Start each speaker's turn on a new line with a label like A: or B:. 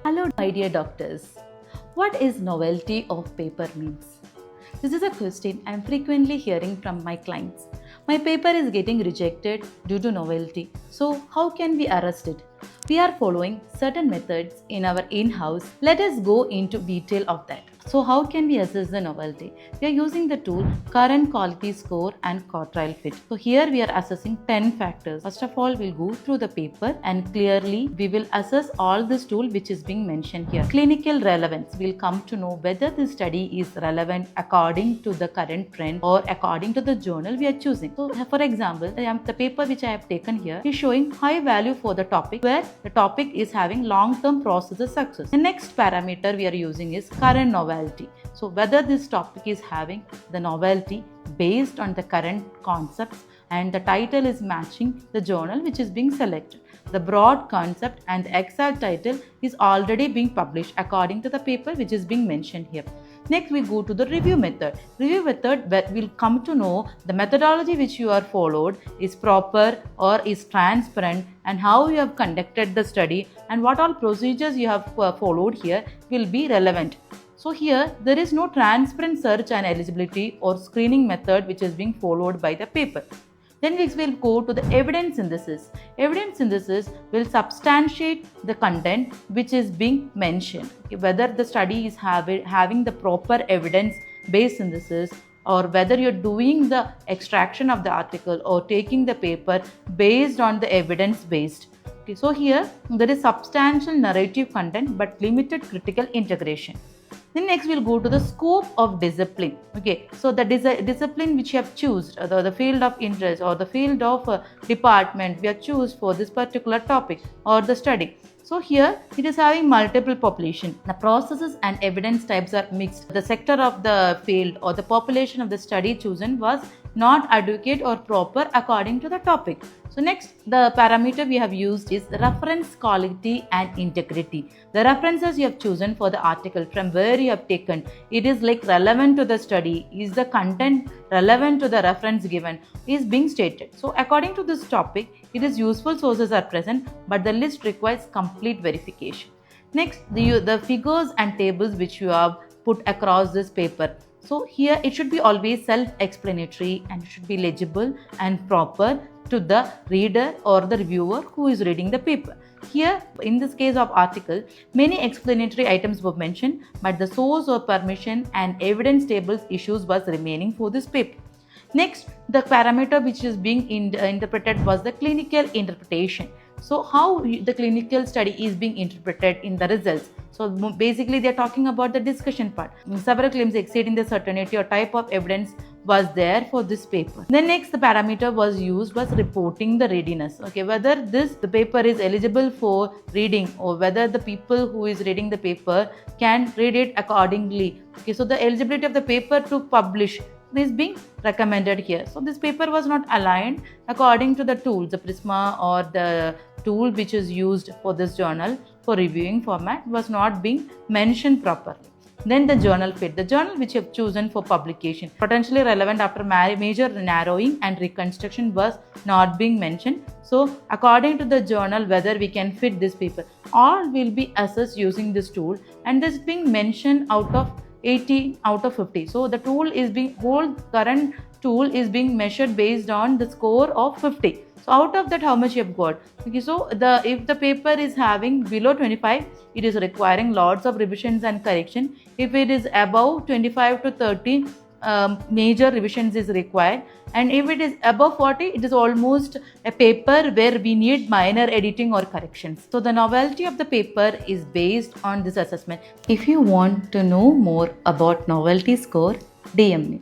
A: Hello, my dear doctors. What is novelty of paper means? This is a question I am frequently hearing from my clients. My paper is getting rejected due to novelty. So, how can we arrest it? We are following certain methods in our in-house. Let us go into detail of that. So, how can we assess the novelty? We are using the tool current quality score and quartile fit. So, here we are assessing 10 factors. First of all, we'll go through the paper and clearly we will assess all this tool which is being mentioned here. Clinical relevance. We'll come to know whether the study is relevant according to the current trend or according to the journal we are choosing. So, for example, the paper which I have taken here is showing high value for the topic where the topic is having long-term processes success. The next parameter we are using is current novelty. So whether this topic is having the novelty based on the current concepts and the title is matching the journal which is being selected. The broad concept and the exact title is already being published according to the paper which is being mentioned here. Next, we go to the review method. Review method will come to know the methodology which you are followed is proper or is transparent and how you have conducted the study and what all procedures you have followed here will be relevant. So here there is no transparent search and eligibility or screening method which is being followed by the paper. Then we will go to the evidence synthesis. Evidence synthesis will substantiate the content which is being mentioned. Whether the study is having the proper evidence-based synthesis or whether you're doing the extraction of the article or taking the paper based on the evidence-based. Okay, so here there is substantial narrative content but limited critical integration. Then next we'll go to the scope of discipline. Okay, so the discipline which you have chosen, the field of interest or the field of department we have choose for this particular topic or the study. So here it is having multiple population. The processes and evidence types are mixed. The sector of the field or the population of the study chosen was not adequate or proper according to the topic. So next, the parameter we have used is reference quality and integrity. The references you have chosen for the article from where you have taken, it is like relevant to the study, is the content relevant to the reference given, is being stated. So according to this topic, it is useful sources are present, but the list requires complete verification. Next, the figures and tables which you have put across this paper. So here it should be always self-explanatory and it should be legible and proper to the reader or the reviewer who is reading the paper. Here, in this case of article, many explanatory items were mentioned, but the source or permission and evidence tables issues was remaining for this paper. Next, the parameter which is being interpreted was the clinical interpretation. So how the clinical study is being interpreted in the results. So basically they are talking about the discussion part. Several claims exceeding the certainty or type of evidence was there for this paper. The next parameter was used was reporting the readiness. Okay, whether the paper is eligible for reading or whether the people who is reading the paper can read it accordingly. Okay, so the eligibility of the paper to publish is being recommended here. So this paper was not aligned according to the tools, the Prisma or the tool which is used for this journal for reviewing format was not being mentioned properly. Then the journal fit. The journal which you have chosen for publication, potentially relevant after major narrowing and reconstruction was not being mentioned. So according to the journal, whether we can fit this paper, all will be assessed using this tool and this being mentioned out of 80 out of 50. So the tool is whole current tool is being measured based on the score of 50. So out of that, how much you have got? Okay, so if the paper is having below 25, it is requiring lots of revisions and correction. If it is above 25 to 30, major revisions is required. And if it is above 40, it is almost a paper where we need minor editing or corrections. So the novelty of the paper is based on this assessment. If you want to know more about novelty score, DM me.